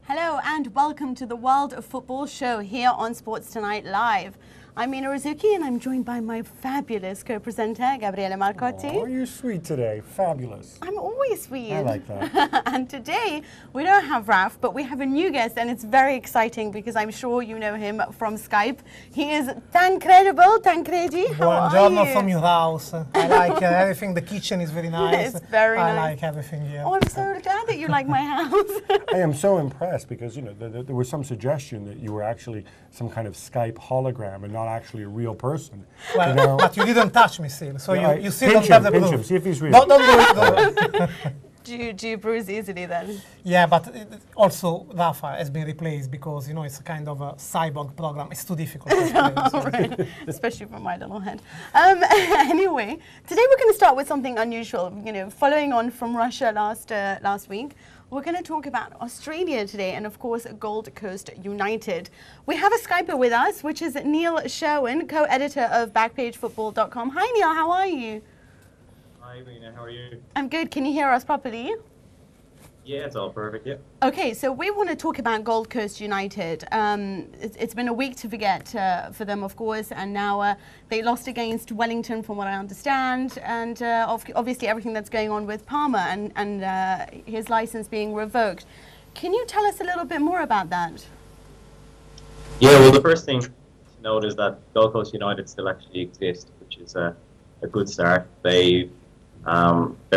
Hello and welcome to the World of Football show here on Sports Tonight Live. I'm Mina Rzouki and I'm joined by my fabulous co-presenter, Gabriele Marcotti. Oh, you're sweet today. Fabulous. I'm always sweet. I like that. And today, we don't have Raf, but we have a new guest and it's very exciting because I'm sure you know him from Skype. He is Tancredi. How are Buongiorno you? from your house. I like everything. The kitchen is very nice. It's very nice. I like everything here. Oh, I'm so glad that you like my house. I am so impressed because, you know, there was some suggestion that you were actually some kind of Skype hologram and not actually a real person. Well, you know? but you didn't touch me still, so Yeah, you still don't have the pinch proof. him, see if he's real. Don't do it. Don't do it. do you bruise easily then? Yeah, but also Rafa has been replaced because, you know, it's a kind of a cyborg program. It's too difficult to explain. So. Right. Especially for my little head. Anyway, today we're going to start with something unusual. You know, following on from Russia last week, we're going to talk about Australia today and, of course, Gold Coast United. We have a Skyper with us, which is Neil Sherwin, co-editor of BackpageFootball.com. Hi, Neil. How are you? Hi, Mina. How are you? I'm good. Can you hear us properly? Yeah, it's all perfect, yeah. Okay, so we want to talk about Gold Coast United. It's been a week to forget for them, of course, and now they lost against Wellington, from what I understand, and obviously everything that's going on with Palmer and his license being revoked. Can you tell us a little bit more about that? Yeah, well, the first thing to note is that Gold Coast United still actually exist, which is a good start. They're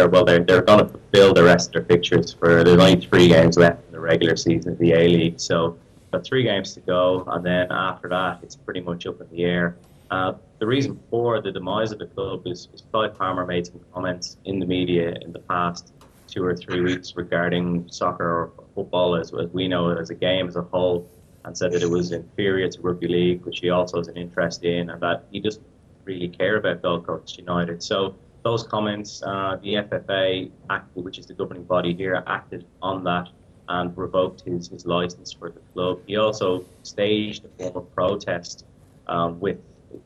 going to fulfill the rest of their fixtures for. There's only 3 games left in the regular season of the A League, so got 3 games to go, and then after that, it's pretty much up in the air. The reason for the demise of the club is Clive Palmer made some comments in the media in the past 2 or 3 weeks regarding soccer or football as we know it as a game as a whole, and said that it was inferior to rugby league, which he also has an interest in, and that he doesn't really care about Gold Coast United. So those comments, the FFA, which is the governing body here, acted on that and revoked his license for the club. He also staged a form of protest with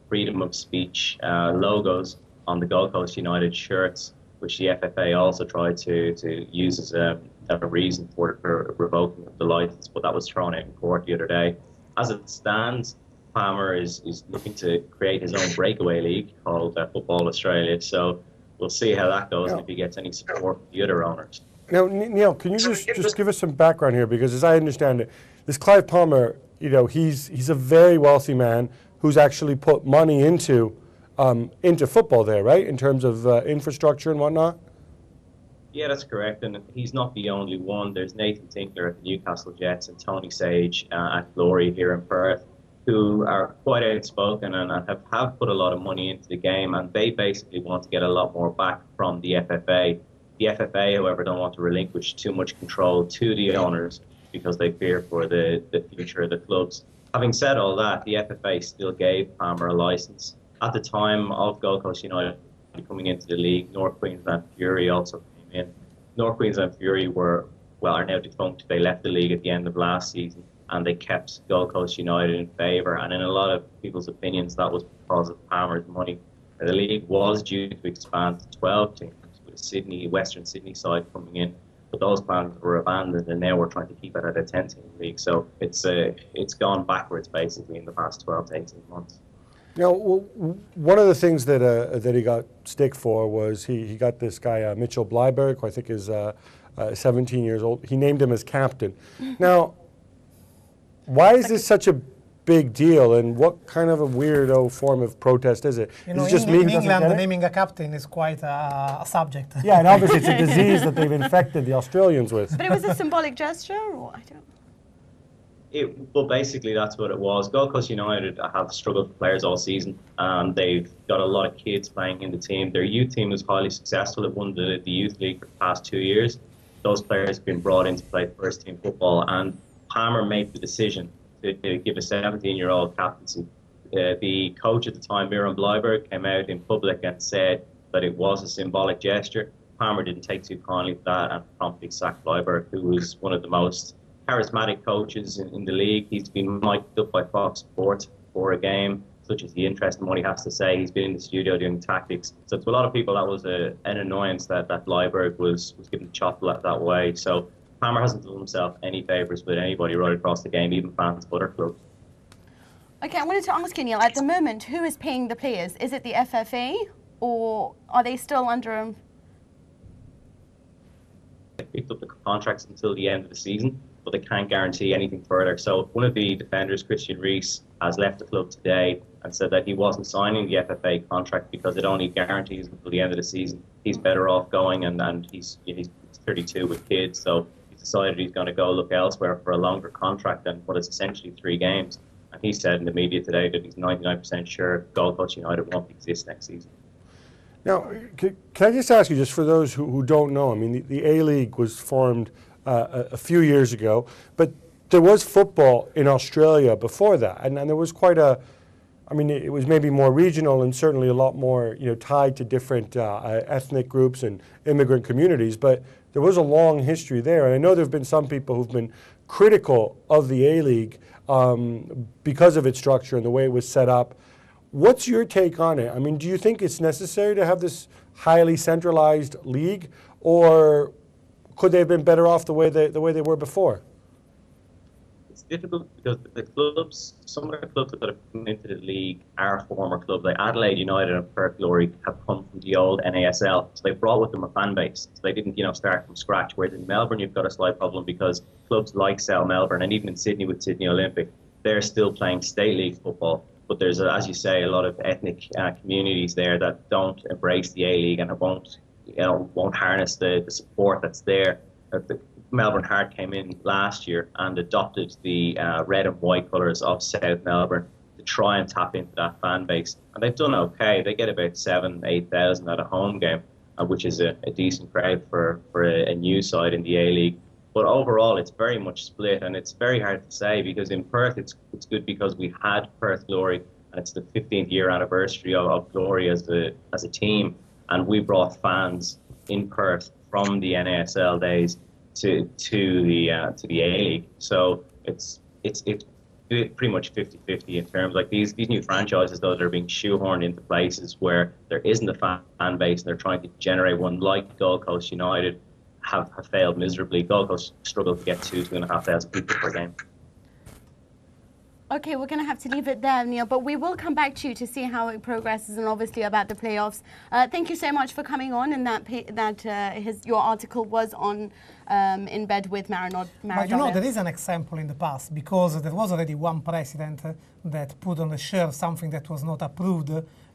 freedom of speech logos on the Gold Coast United shirts, which the FFA also tried to use as a reason for revoking the license, but that was thrown out in court the other day. As it stands, Palmer is looking to create his own breakaway league called Football Australia, so we'll see how that goes and if he gets any support from the other owners. Now, Neil, can you just give us some background here? Because as I understand it, this Clive Palmer, you know, he's a very wealthy man who's actually put money into football there, right? In terms of infrastructure and whatnot? Yeah, that's correct, and he's not the only one. There's Nathan Tinkler at the Newcastle Jets and Tony Sage at Glory here in Perth, who are quite outspoken and have put a lot of money into the game, and they basically want to get a lot more back from the FFA. The FFA, however, don't want to relinquish too much control to the owners because they fear for the future of the clubs. Having said all that, the FFA still gave Palmer a licence. At the time of Gold Coast United coming into the league, North Queensland Fury also came in. North Queensland Fury are now defunct. They left the league at the end of last season, and they kept Gold Coast United in favour. And in a lot of people's opinions, that was because of Palmer's money. The league was due to expand to 12 teams, with Western Sydney side coming in, but those plans were abandoned, and now we're trying to keep it at a 10-team league. So it's gone backwards basically in the past 12 to 18 months. Now, one of the things that he got stick for was he got this guy Mitchell Bleiberg, who I think is 17 years old. He named him as captain. Now, why is this such a big deal, and what kind of a weirdo form of protest is it? You know, is it just in me England, naming a captain is quite a subject. Yeah, and obviously it's a disease that they've infected the Australians with. But it was a symbolic gesture, or I don't know. Well, basically that's what it was. Gold Coast United have struggled for players all season. They've got a lot of kids playing in the team. Their youth team was highly successful. It won the youth league for the past 2 years. Those players have been brought in to play first team football, and Palmer made the decision to give a 17-year-old captaincy. The coach at the time, Miran Bleiberg, came out in public and said that it was a symbolic gesture. Palmer didn't take too kindly to that and promptly sacked Bleiberg, who was one of the most charismatic coaches in the league. He's been mic'd up by Fox Sports for a game, such as the interest in what he has to say. He's been in the studio doing tactics. So to a lot of people, that was an annoyance that Bleiberg was given the chop that way. So Palmer hasn't done himself any favours with anybody right across the game, even fans of other clubs. Okay, I wanted to ask you, Neil, at the moment, who is paying the players? Is it the FFA, or are they still under... They picked up the contracts until the end of the season, but they can't guarantee anything further. So one of the defenders, Christian Rees, has left the club today and said that he wasn't signing the FFA contract because it only guarantees until the end of the season. He's better off going, and he's 32 with kids, so he's decided he's going to go look elsewhere for a longer contract than what is essentially 3 games. And he said in the media today that he's 99% sure Gold Coast United won't exist next season. Now, can I just ask you, just for those who don't know, I mean, the A-League was formed a few years ago, but there was football in Australia before that, and there was quite a, I mean, it was maybe more regional and certainly a lot more, tied to different ethnic groups and immigrant communities, but there was a long history there. And I know there have been some people who've been critical of the A-League because of its structure and the way it was set up. What's your take on it? I mean, do you think it's necessary to have this highly centralized league, or could they have been better off the way they were before? It's difficult because the clubs, some of the clubs that have come into the league are former clubs. Like Adelaide United and Perth Glory have come from the old NASL, so they brought with them a fan base. So they didn't, start from scratch. Whereas in Melbourne, you've got a slight problem because clubs like South Melbourne and even in Sydney with Sydney Olympic, they're still playing state league football. But there's, as you say, a lot of ethnic communities there that don't embrace the A-League and won't harness the support that's there. The Melbourne Heart came in last year and adopted the red and white colours of South Melbourne to try and tap into that fan base. And they've done okay. They get about 7,000 to 8,000 at a home game, which is a decent crowd for a new side in the A-League. But overall, it's very much split, and it's very hard to say because in Perth, it's good because we had Perth Glory, and it's the 15th year anniversary of Glory as a team, and we brought fans in Perth from the NASL days to the A-League. So it's pretty much 50-50 in terms like these new franchises, though, that are being shoehorned into places where there isn't a fan base, and they're trying to generate one, like Gold Coast United. Have failed miserably. Gold Coast struggled to get 2,500 people per game. Okay, we're going to have to leave it there, Neil, but we will come back to you to see how it progresses and obviously about the playoffs. Thank you so much for coming on, and your article was on In Bed with Maradona. But there is an example in the past, because there was already one president that put on the shirt something that was not approved,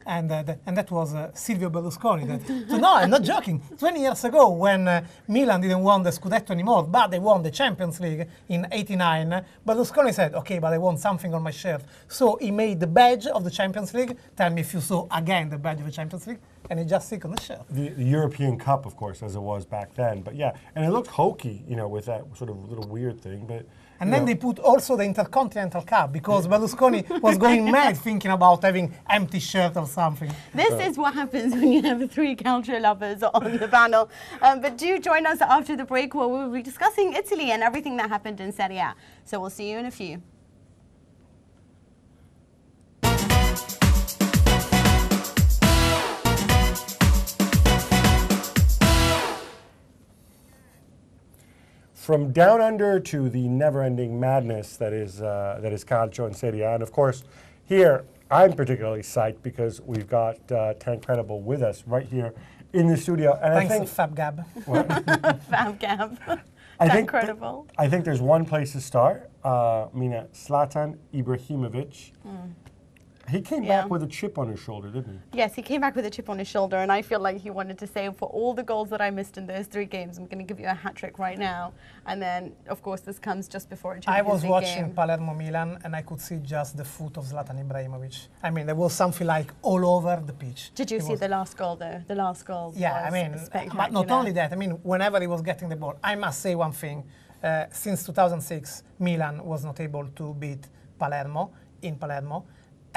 and that was Silvio Berlusconi. So no, I'm not joking. 20 years ago, when Milan didn't win the Scudetto anymore, but they won the Champions League in '89, Berlusconi said, okay, but I want something on my shirt. So he made the badge of the Champions League. Tell me if you saw again the badge of the Champions League. And he just stick on the shirt. The European Cup, of course, as it was back then. But yeah, and it looked hokey, with that sort of little weird thing. But and then they put also the Intercontinental Cup, because Berlusconi was going mad thinking about having empty shirt or something. This is what happens when you have 3 calcio lovers on the panel. But do join us after the break, where we'll be discussing Italy and everything that happened in Serie A. So we'll see you in a few. From down under to the never-ending madness that is calcio and Serie A. And of course, here I'm particularly psyched because we've got Tancredi with us right here in the studio. And thanks I think, to Fab Gab. Fab Gab. Incredible. I think there's one place to start. Mina, Zlatan Ibrahimovic. He came back with a chip on his shoulder, didn't he? Yes, he came back with a chip on his shoulder, and I feel like he wanted to say, for all the goals that I missed in those 3 games, I'm going to give you a hat-trick right now. And then, of course, this comes just before a Champions League game. I was watching Palermo-Milan, and I could see just the foot of Zlatan Ibrahimovic. I mean, there was something like all over the pitch. Did you see the last goal, though? The last goal was spectacular. But not only that, I mean, whenever he was getting the ball, I must say one thing. Since 2006, Milan was not able to beat Palermo in Palermo.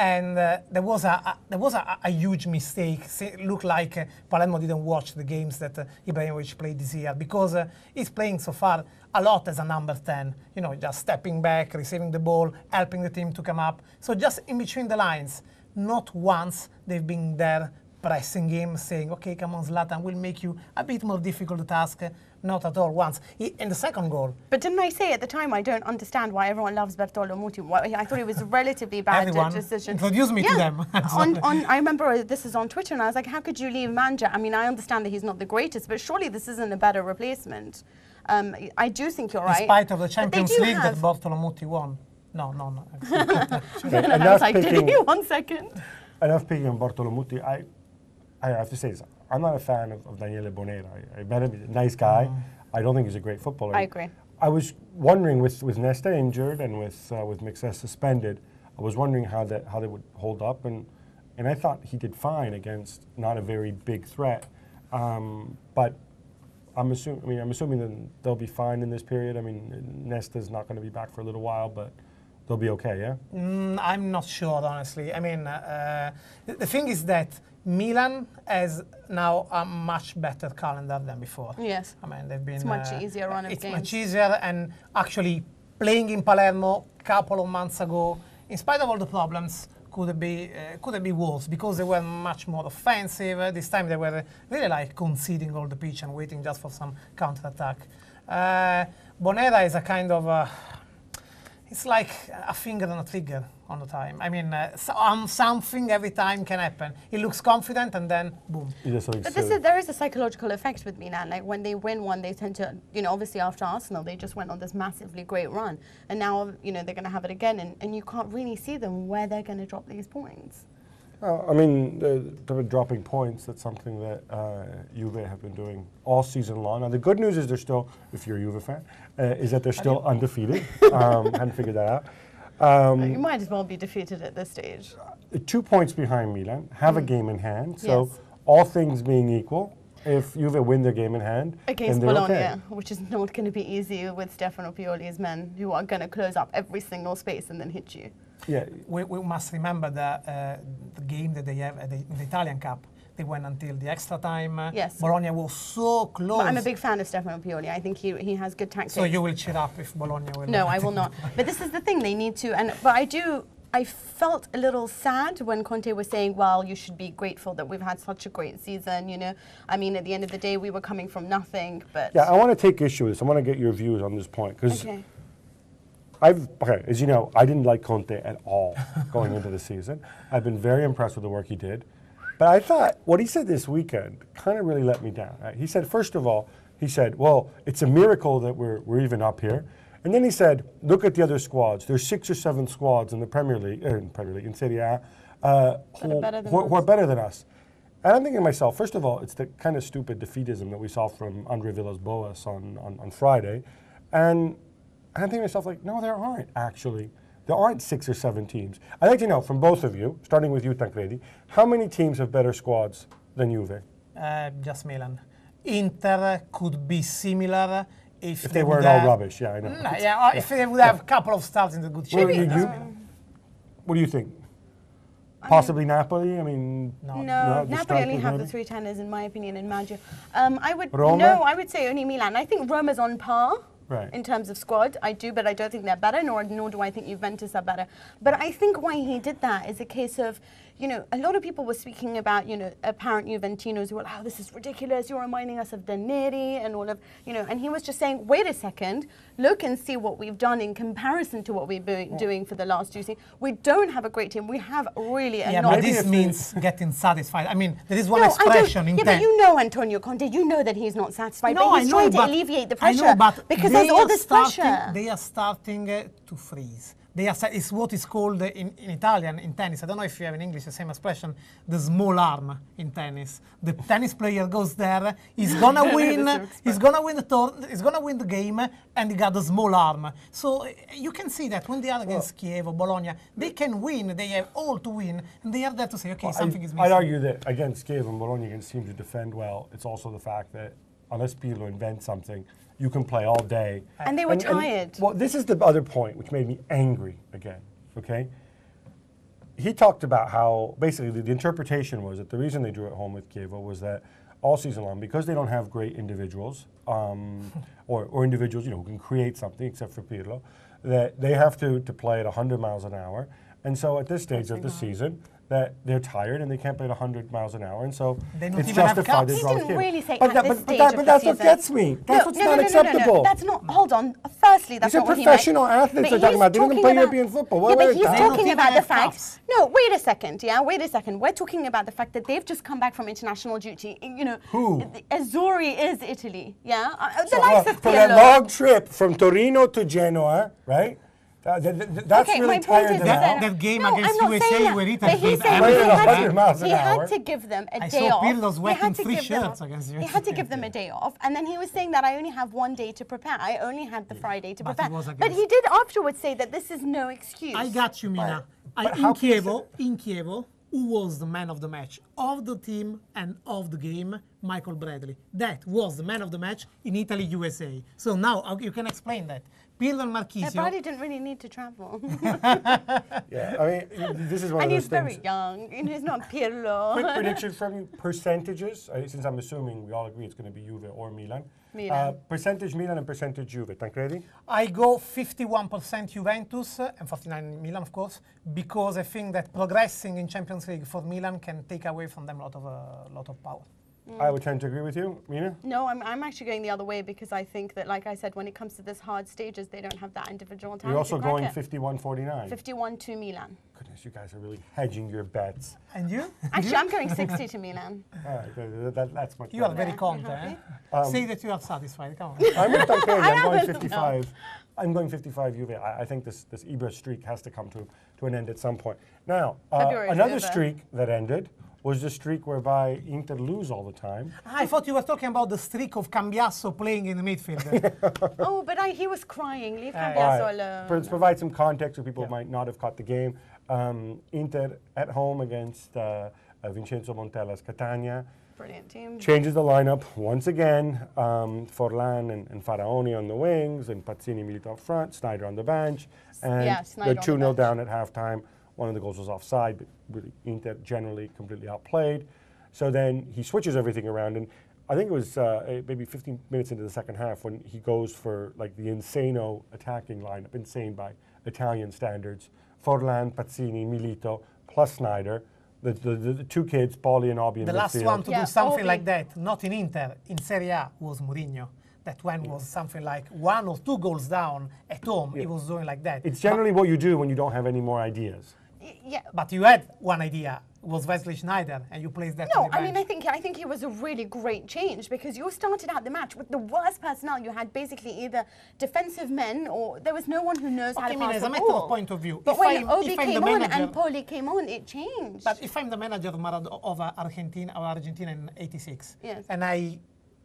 And there was a huge mistake. It looked like Palermo didn't watch the games that Ibrahimovic played this year, because he's playing so far a lot as a number 10, just stepping back, receiving the ball, helping the team to come up. So just in between the lines, not once they've been there pressing him, saying, okay, come on, Zlatan, we'll make you a bit more difficult task. not at all once. In the second goal, But didn't I say at the time, I don't understand why everyone loves Bertolo Muti? I thought it was a relatively bad everyone decision. introduced me to them. I remember this is on Twitter, and I was like, how could you leave Manja? I mean, I understand that he's not the greatest, but surely this isn't a better replacement. I do think you're right. In spite of the Champions League that have... Bertolo won. No. I was like, did you? 1 second. Enough picking on Bertolo Muti. I have to say this. I'm not a fan of Daniele Bonera. I met him, he's a nice guy. I don't think he's a great footballer. I agree. I was wondering, with Nesta injured and with Mixes suspended, I was wondering how they would hold up, and I thought he did fine against not a very big threat. But I'm assuming that they'll be fine in this period. I mean, Nesta's not going to be back for a little while, but they'll be okay, yeah? I'm not sure, honestly. I mean, the thing is that Milan has now a much better calendar than before. Yes. I mean, they've been... It's much easier run of games. It's much easier, and actually playing in Palermo a couple of months ago, in spite of all the problems, could be worse, because they were much more offensive. This time they were really like conceding all the pitch and waiting just for some counter-attack. Bonera is a kind of... it's like a finger on a trigger on the time. I mean, something every time can happen. He looks confident, and then boom. But there is a psychological effect with Milan. Like when they win one, they tend to, obviously after Arsenal, they just went on this massively great run, and now they're going to have it again, and you can't really see them where they're going to drop these points. I mean, they're dropping points. That's something that Juve have been doing all season long. And the good news is they're still, if you're a Juve fan, is that they're still undefeated. Hadn't figured that out. You might as well be defeated at this stage. 2 points behind Milan, have a game in hand. So all things being equal, if Juve win their game in hand, against then they're Bologna, okay. which is not going to be easy with Stefano Pioli's men, who are going to close up every single space and then hit you. Yeah, we must remember the game that they have in the Italian Cup. They went until the extra time. Yes. Bologna was so close. But I'm a big fan of Stefano Pioli. I think he has good tactics. So you will cheer up if Bologna will. No, I will not. But this is the thing, they need to. But I felt a little sad when Conte was saying, well, you should be grateful that we've had such a great season, I mean, at the end of the day, we were coming from nothing, but... Yeah, I want to take issue with this. I want to get your views on this point, because as you know, I didn't like Conte at all going into the season. I've been very impressed with the work he did. But I thought what he said this weekend kind of really let me down. Right? He said, first of all, well, it's a miracle that we're even up here. And then he said, look at the other squads. There's 6 or 7 squads in the Premier League, in Serie A, who are better than us. And I'm thinking to myself, first of all, it's the kind of stupid defeatism that we saw from Andre Villas-Boas on Friday. And I'm thinking to myself, like, no, there aren't, actually. There aren't 6 or 7 teams. I'd like to know from both of you, starting with you, Tancredi, how many teams have better squads than Juve? Just Milan. Inter could be similar if they weren't all rubbish. Yeah, I know. No, if they would have a couple of stars in the good shape. What do you think? Possibly Napoli? I mean, no, Napoli only have the 3 tenors, in my opinion, in Maggio. I would say only Milan. I think Roma's on par. Right. In terms of squad, I do, but I don't think they're better, nor do I think Juventus are better. But I think why he did that is a case of, a lot of people were speaking about, apparent Juventinos who were like, oh, this is ridiculous, you're reminding us of Ranieri and all of, and he was just saying, wait a second, look and see what we've done in comparison to what we've been doing for the last 2 seasons. We don't have a great team. We have really a but this means getting satisfied. I mean, there is one expression in but you know Antonio Conte, you know that he's not satisfied, but he's trying to alleviate the pressure. I know, but because there's all this pressure. They are starting to freeze. It's what is called in Italian, in tennis. I don't know if you have in English the same expression, the small arm in tennis. The tennis player goes there, he's gonna win, he's gonna win the game, and he got the small arm. So you can see that when they are against Kiev or Bologna, they can win, they have all to win, and they are there to say, okay, something is missing. I'd argue that against Kiev and Bologna, against teams who defend well, it's also the fact that unless Pirlo invents something, you can play all day. And they were tired. Well, this is the other point which made me angry again, okay? He talked about how, basically, the interpretation was that the reason they drew it home with Kiev was that all season long, because they don't have great individuals, or individuals, who can create something, except for Pirlo, that they have to play at 100 miles an hour, And so at this stage of the season, that they're tired and they can't play at 100 miles an hour, and so They don't it's even have justified. cups. He didn't really say But at this stage of the that's what season. gets me. That's what's not acceptable. No. That's not. Hold on. Firstly, that's These are not what he meant. professional athletes But we're talking he's about. They don't talking play about- European football. Yeah, but he's They don't talking even about the have fact. cups. No, wait a second. Yeah, wait a second. We're talking about the fact that they've just come back from international duty. You know, Who? Azuri is Italy. Yeah, the So, likes of for that Pirlo. long trip from Torino to Genoa, right? That's Okay, really my point tired is them that- out. That game No, against I'm not USA saying that. where Italy But he's played saying everything. he had 100 miles an he hour. had to give them a I day saw off. Pirlo's He wetting had to 3 give them- shirts against He USA. had to give them a day off, and then he was saying that I only have one day to prepare. I only had the Friday to But prepare. it was But against- he did afterwards say that this is no excuse. I got you, Mina. but In how can you Chievo, who was the man of the match of the team and of the game? Michael Bradley. That was the man of the match in Italy, USA. So now you can explain that. Pirlo and Yeah, Marchisio. Brady didn't really need to travel. Yeah, I mean, this is one And of he's those very things. young. You know, he's not Pirlo. Quick prediction from you, percentages, since I'm assuming we all agree it's going to be Juve or Milan. Milan. Percentage Milan and percentage Juve. Tancredi? I go 51% Juventus and 49% Milan, of course, because I think that progressing in Champions League for Milan can take away from them a lot of power. I would tend to agree with you. Mina? No, I'm actually going the other way because I think that, like I said, when it comes to this hard stages, they don't have that individual talent. You're also to crack going it. 51-49. 51 to Milan. Goodness, you guys are really hedging your bets. And you? Actually, I'm going 60 to Milan. All right, that's much You are better. very confident. Say that you are satisfied. Come on. I'm with Tancredi. I'm going haven't, 55. I'm going 55 Juve. I think this Ibra streak has to come to an end at some point. Now, February is another over. streak that ended was the streak whereby Inter lose all the time. I thought you were talking about the streak of Cambiasso playing in the midfield. Oh, but he was crying. Leave All Cambiasso All right. alone. Let's provide some context so people might not have caught the game. Inter at home against Vincenzo Montella's Catania. Brilliant team. Changes the lineup once again. Forlan and Faraoni on the wings, and Pazzini Milito up front, Snyder on the bench. And Yeah, Snyder they're on the 2-0 bench. down at halftime. One of the goals was offside, but really Inter generally completely outplayed. So then he switches everything around, and I think it was maybe 15 minutes into the second half when he goes for like the insano attacking lineup, insane by Italian standards. Forlan, Pazzini, Milito, plus Snyder. The two kids, Pauli and Obi in The last midfield. one to Yeah, do something Obi. like that, not in Inter, in Serie A, was Mourinho. That when was something like 1 or 2 goals down at home, he was doing like that. It's generally what you do when you don't have any more ideas. Yeah. But you had one idea, was Wesley Sneijder, and you placed that No, on the I mean, bench. I think it was a really great change because you started out the match with the worst personnel. You had basically either defensive men or there was no one who knows how Okay, to I mean, pass as the a matter ball. of point of view, But if when Obi if I'm came the on manager, and Poli came on, it changed. But if I'm the manager of Argentina in '86, Yes. and I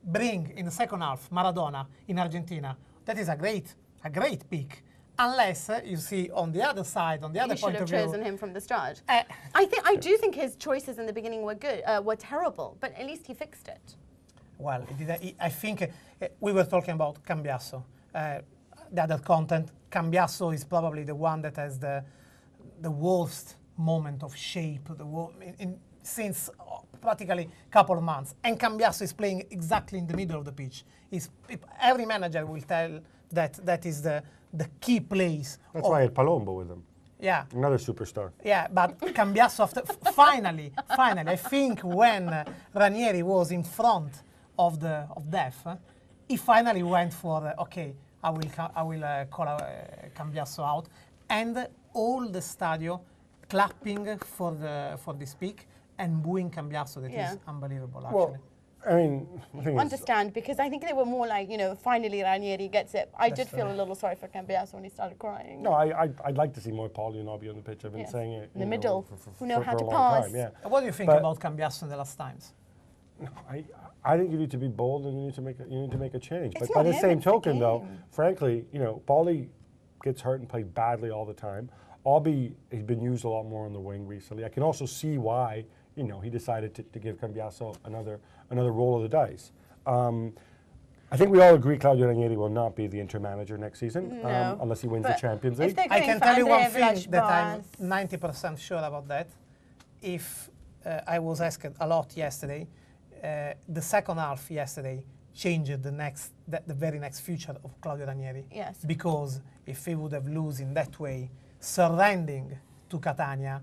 bring in the second half Maradona in Argentina, that is a great pick. Unless you see on the other side, on the other you should point have of view, chosen him from the start. Uh, I do think his choices in the beginning were good, were terrible, but at least he fixed it. well, I think we were talking about Cambiasso. The other content, Cambiasso is probably the one that has the worst moment of shape since practically a couple of months. And Cambiasso is playing exactly in the middle of the pitch. Every manager will tell that is the key place. That's why I had Palombo with him. Yeah. Another superstar. Yeah, but Cambiasso, finally, I think when Ranieri was in front of death, he finally went for okay, I will call Cambiasso out, and all the stadio clapping for this pick and booing Cambiasso. That is unbelievable, actually. Well, I mean, the thing is, Understand, because I think they were more like, finally Ranieri gets it. I did That's feel fair. a little sorry for Cambiasso when he started crying. no, I'd like to see more Pauli and Obi on the pitch. I've been Yes. saying it In the you middle, who know for how a to long pass. time, yeah. What do you think But- about Cambiasso in the last times? I think you need to be bold and you need to make a change. It's But by not the him, same it's the token, though, game. frankly, Pauli gets hurt and plays badly all the time. Obi has been used a lot more on the wing recently. I can also see why he decided to give Cambiasso another roll of the dice. I think we all agree Claudio Ranieri will not be the Inter manager next season No. unless he wins the But Champions if League. they're I going can for tell you one Andrea thing that I'm Villas-Boas, 90% sure about that. If I was asked a lot yesterday, the second half yesterday changed the very next future of Claudio Ranieri. Yes. Because if he would have lost in that way, surrendering to Catania,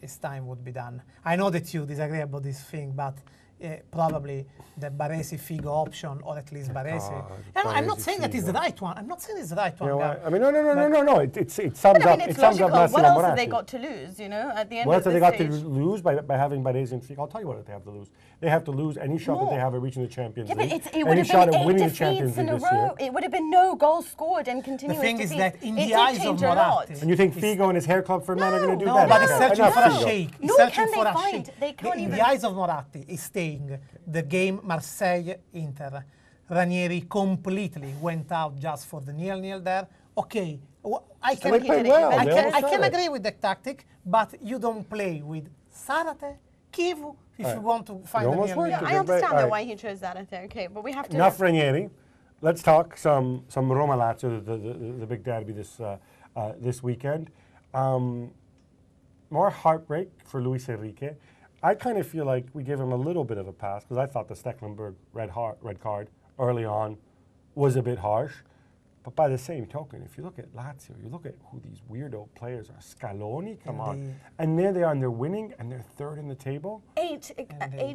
his time would be done. I know that you disagree about this thing, but probably the Baresi Figo option, or at least Baresi. I'm not saying that it's the right one. I'm not saying it's the right one. You know, I mean, no. It sums up. I mean, it's logical. What else have they Moratti. got to lose? You know, at the end What of else the have they stage. got to lose by having Baresi and Figo? I'll tell you what they have to lose. They have to lose any shot that they have at reaching the Champions Yeah, but League. it would Any have shot been at 8 winning the defeats Champions in League a this year. row. It would have been no goals scored and The continuous thing is defeats. that in It the did eyes of change a lot. Moratti, And you think Figo and his hair club for men are going to do no, that? but he's searching Enough for a Figo. shake. He's Nor searching can they for a find- shake. they can't In even- the eyes of Moratti is staying the game Marseille-Inter. Ranieri completely went out just for the 0-0 there. Okay, I can, they played well. I They can, almost I can got it. agree with the tactic, but you don't play with Sarate, Kivu, if you want to find the almost 0-0. worked. Yeah, I Right. understand All right. why he chose that. I think. Okay, but we have to. Enough Ranieri. Let's talk some Roma Lazio, the big derby this weekend. More heartbreak for Luis Enrique. I kind of feel like we gave him a little bit of a pass because I thought the Stecklenburg red card early on was a bit harsh. But by the same token, if you look at Lazio, you look at who these weirdo players are. Scaloni, come on. And there they are, and they're winning, and they're third in the table. Eight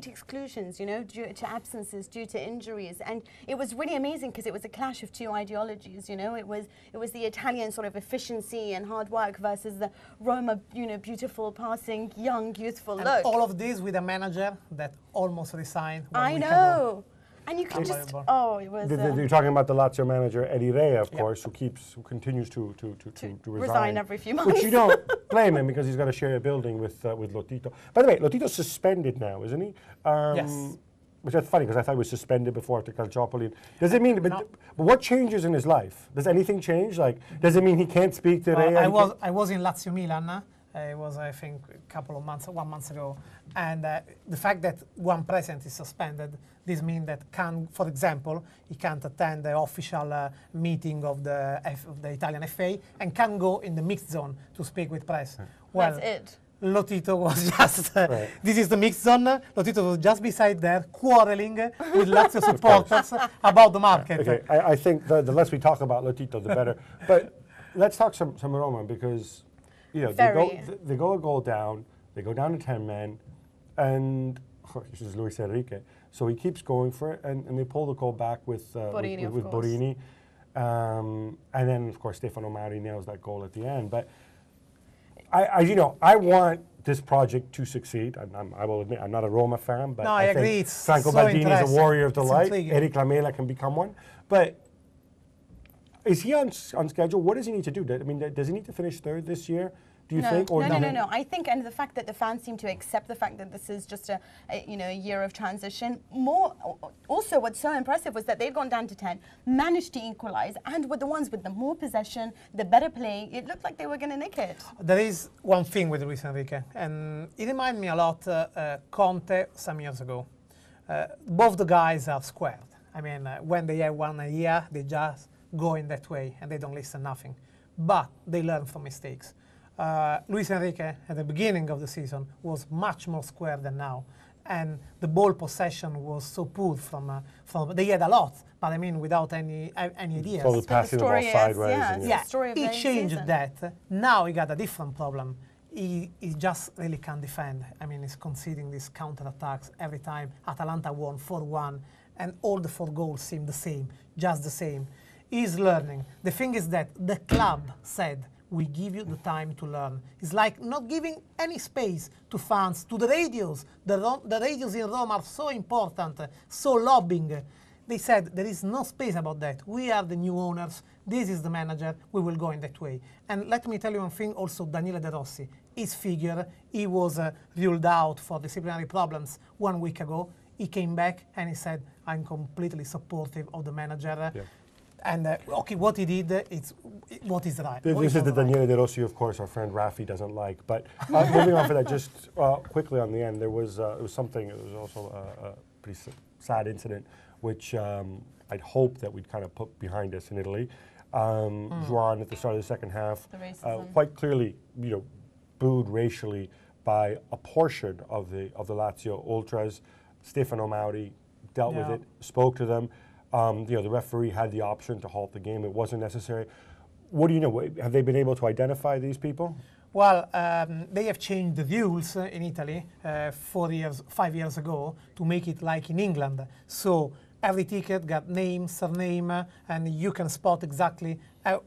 exclusions, you know, due to absences, due to injuries, and it was really amazing because it was a clash of two ideologies. You know, it was the Italian sort of efficiency and hard work versus the Roma, you know, beautiful passing, young, youthful And look. all of this with a manager that almost resigned. I week ago. know, and you can just Unbelievable. it was You're talking about the Lazio manager Eddie Rea, of course, who continues to resign every few months. Which you don't blame him because he's got to share a building with Lotito. By the way, Lotito's suspended now, isn't he? Yes. Which is funny because I thought he was suspended before after Calciopoli. Does it mean? But what changes in his life? Does anything change? Like, does it mean he can't speak to Rea? I was in Lazio Milan. It was, I think, a couple of months, 1 month ago. And the fact that one president is suspended, this means that for example, he can't attend the official meeting of the Italian FA and can't go in the mixed zone to speak with press. Well, That's it. Lotito was just, Right. this is the mixed zone. Lotito was just beside there quarreling with Lazio supporters about the market. Okay, I think the less we talk about Lotito, the better. But let's talk some Roma because, you know, they go a goal down, they go down to 10 men, and this is Luis Enrique. So he keeps going for it, and they pull the goal back with Borini. And then, of course, Stefano Mauri nails that goal at the end. But I want this project to succeed. I will admit, I'm not a Roma fan, but No, I agree. think It's Franco so Baldini is a interesting. warrior of the It's light. intriguing. Eric Lamela can become one. But is he on schedule? What does he need to do? I mean, does he need to finish third this year? Do you think? Or No. I think, and the fact that the fans seem to accept the fact that this is just a year of transition. Also, what's so impressive was that they've gone down to 10, managed to equalize, and with the ones with the more possession, the better play, it looked like they were going to nick it. There is one thing with Luis Enrique, and it reminds me a lot Conte some years ago. Both the guys are squared. I mean, when they have one idea, they just go in that way, and they don't listen nothing. But they learn from mistakes. Luis Enrique, at the beginning of the season, was much more square than now. And the ball possession was so poor from they had a lot, but I mean without any ideas. So passing the ball sideways. Yeah, story of he the changed season. that. Now he got a different problem. He just really can't defend. I mean, he's conceding these counter-attacks every time. Atalanta won 4-1, and all the 4 goals seem the same, just the same. He's learning. The thing is that the club said, we give you the time to learn. It's like not giving any space to fans, to the radios. The radios in Rome are so important, so lobbying. They said there is no space about that. We are the new owners. This is the manager. We will go in that way. And let me tell you one thing also, Daniele De Rossi, his figure, he was ruled out for disciplinary problems 1 week ago. He came back and he said, I'm completely supportive of the manager. Yeah. And okay, what he did, it's what is right. This is the Daniele De Rossi, of course, our friend Rafi doesn't like. But moving on for that, just quickly on the end, there was something. It was also a pretty sad incident, which I'd hope that we'd kind of put behind us in Italy. Juan at the start of the second half, quite clearly, booed racially by a portion of the Lazio ultras. Stefano Mauri dealt with it, spoke to them. The referee had the option to halt the game. It wasn't necessary. What do you know? Have they been able to identify these people? Well, they have changed the rules in Italy 5 years ago to make it like in England. So every ticket got name, surname, and you can spot exactly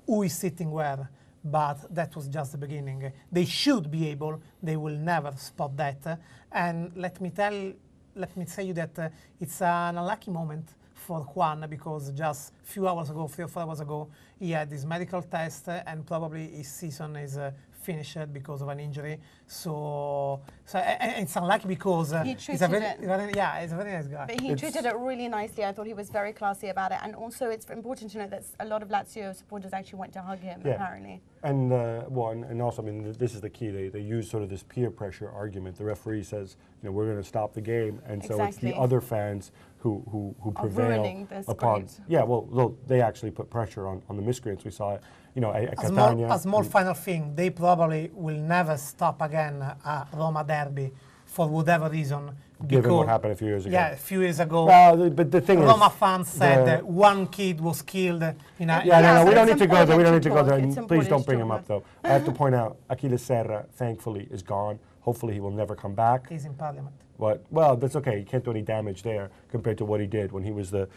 who is sitting where. But that was just the beginning. They should be able. They will never spot that. And let me say you that it's an unlucky moment for Juan, because just a few hours ago, 3 or 4 hours ago, he had his medical test, and probably his season is finished because of an injury. So it's unlucky because he's a very nice guy. But he treated it really nicely. I thought he was very classy about it. And also, it's important to note that a lot of Lazio supporters actually went to hug him, apparently. And and also, I mean, this is the key. They use sort of this peer pressure argument. The referee says, we're going to stop the game, and so it's the other fans who prevail upon. Yeah, well, they actually put pressure on the miscreants. We saw it, at Catania. A small final thing, they probably will never stop again a Roma derby for whatever reason. Given what happened a few years ago. Yeah, a few years ago. Well, but the thing Roma fans said that one kid was killed in a... No, we don't need to go there. We don't need to go there. And please don't bring him up, though. I have to point out, Achilles Serra, thankfully, is gone. Hopefully he will never come back. He's in Parliament. Well, that's okay. He can't do any damage there compared to what he did when he was the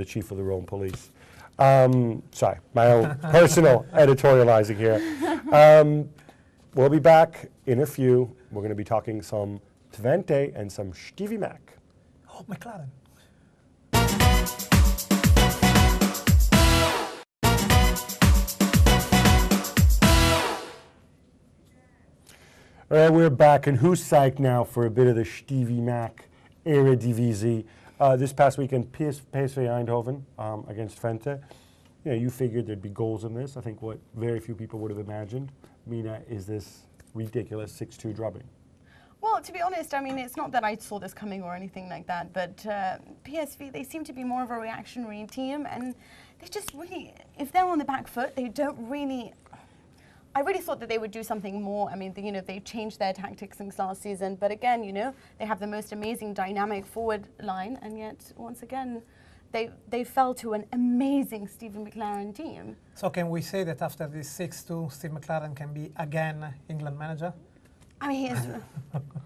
chief of the Rome police. Sorry, my own personal editorializing here. We'll be back in a few. We're going to be talking some Twente and some Stevie Mac. Oh, McLaren. All right, we're back, and who's psyched now for a bit of the Stevie Mac Eredivisie? This past weekend, PSV Eindhoven against Twente. You figured there'd be goals in this. I think what very few people would have imagined, Mina, is this ridiculous 6-2 drubbing. Well, to be honest, I mean, it's not that I saw this coming or anything like that, but PSV, they seem to be more of a reactionary team, and they just really, if they're on the back foot, they don't really... I really thought that they would do something more. I mean, they changed their tactics since last season, but again, they have the most amazing dynamic forward line, and yet, once again, they fell to an amazing Stephen McLaren team. So can we say that after this 6-2, Steve McLaren can be again England manager? I mean,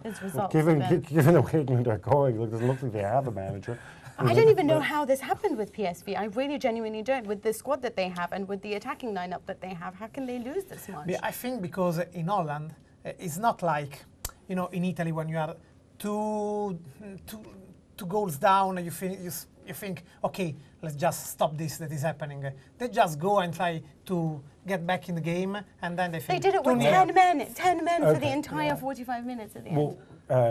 his results. Given the way England are going, it doesn't look like they have a manager. I don't even know how this happened with PSV. I really genuinely don't. With the squad that they have and with the attacking lineup that they have, how can they lose this much? Yeah, I think because in Holland, it's not like, in Italy when you are two goals down, you think, okay, let's just stop this that is happening. They just go and try to get back in the game, and then they think... They did it with 10 men for the entire 45 minutes at the end.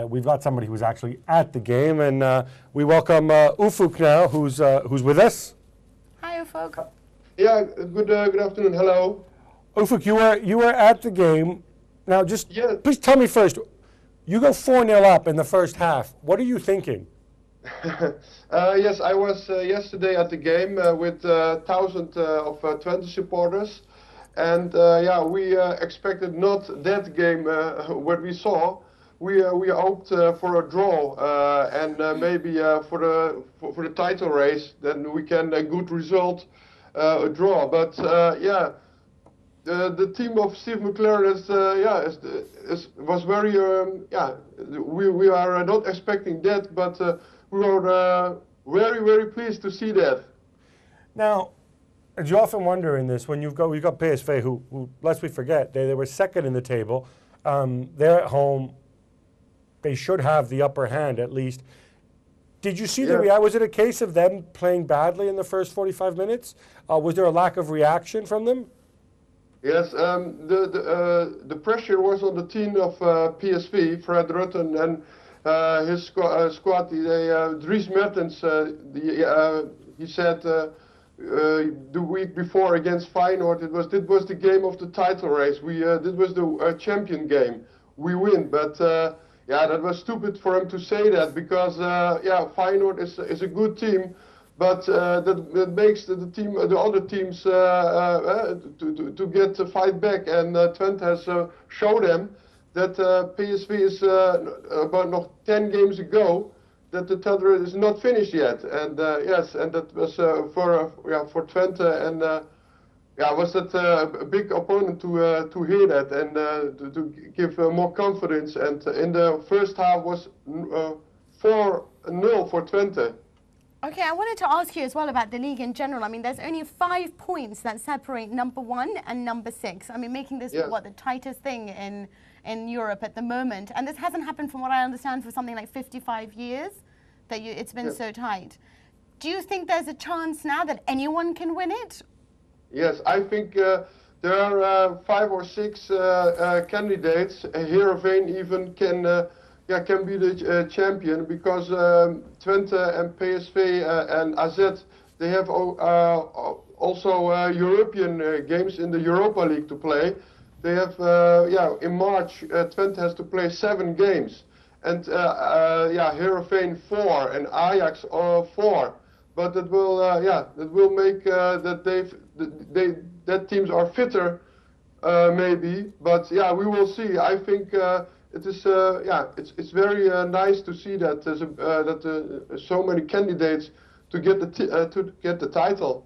We've got somebody who's actually at the game, and we welcome Ufuk now, who's with us. Hi, Ufuk. Yeah, good afternoon. Hello. Ufuk, you were at the game. Now, please tell me first. You go 4-0 up in the first half. What are you thinking? Yes, I was yesterday at the game with thousands of Twente supporters, and we expected not that game what we saw. We hoped for a draw and maybe for the title race. Then we can a good result, a draw. But the team of Steve McLaren was very we are not expecting that, but we were very pleased to see that. Now, you often wonder in this when we've got PSV who lest we forget they were second in the table. They're at home. They should have the upper hand at least. Did you see the reaction? Was it a case of them playing badly in the first 45 minutes? Was there a lack of reaction from them? Yes, the pressure was on the team of PSV, Fred Rutten and his squad. Dries Mertens, he said the week before against Feyenoord, it was the game of the title race. This was the champion game. We win, but that was stupid for him to say that because Feyenoord is a good team. But that makes the other teams to get to fight back, and Twente has shown them that PSV is about 10 games ago that the tether is not finished yet, and and that was for Twente, and yeah, was that a big opponent to hear that and to give more confidence. And in the first half was 4-0 for Twente. Okay, I wanted to ask you as well about the league in general. I mean, there's only 5 points that separate number 1 and number 6. I mean, making this what the tightest thing in Europe at the moment. And this hasn't happened, from what I understand, for something like 55 years. That it's been so tight. Do you think there's a chance now that anyone can win it? Yes, I think there are 5 or 6 candidates. Heerenveen even can be the champion, because Twente and PSV and AZ, they have also European games in the Europa League to play. They have in March Twente has to play 7 games, and Heerenveen 4 and Ajax 4. But it will that will make that teams are fitter maybe. But yeah, we will see. I think. It is it's very nice to see that there's so many candidates to get the title.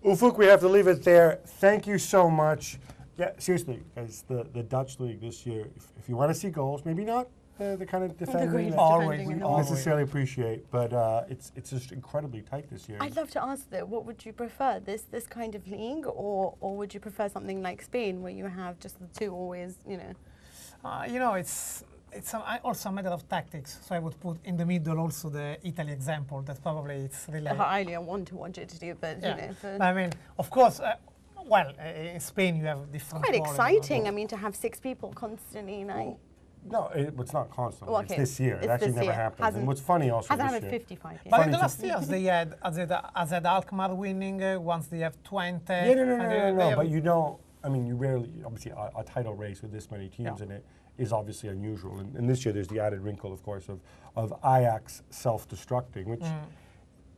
Ufuk, we have to leave it there. Thank you so much. Yeah, seriously, guys, the Dutch league this year. If you want to see goals, maybe not the kind of defending that we necessarily appreciate, but it's just incredibly tight this year. I'd love to ask though, what would you prefer, this kind of league, or would you prefer something like Spain, where you have just the two always, you know? It's also a matter of tactics. So I would put in the middle also the Italy example. That probably it's really. I want to watch it to do, but you know. I mean, of course. In Spain you have different. Quite exciting. I mean, to have 6 people constantly. No, it's not constant. Well, okay. It's this year. It actually never happened. And what's funny also hasn't this happened year. 55 years. But in the last years they had AZ Alkmaar winning. Once they have Twente. No. But you know. I mean, you rarely, obviously, a title race with this many teams in it is obviously unusual. And this year, there's the added wrinkle, of course, of Ajax self-destructing, which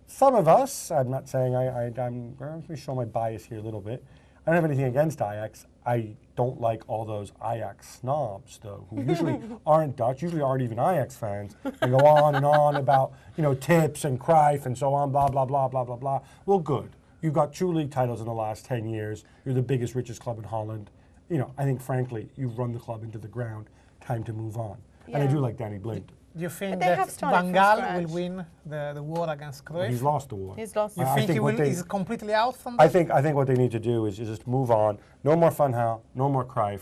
some of us, I'm not saying I'm going to show my bias here a little bit. I don't have anything against Ajax. I don't like all those Ajax snobs, though, who usually aren't Dutch, usually aren't even Ajax fans, and go on and on about, tips and Clive and so on, blah, blah, blah, blah, blah, blah. Well, good. You've got 2 league titles in the last 10 years. You're the biggest, richest club in Holland. I think, frankly, you've run the club into the ground. Time to move on. Yeah. And I do like Danny Blind. Do you think that Van Gaal will win the war against Cruyff? Well, he's lost the war. He's lost. You think he's completely out from that? I think what they need to do is just move on. No more Van Gaal, no more Cruyff.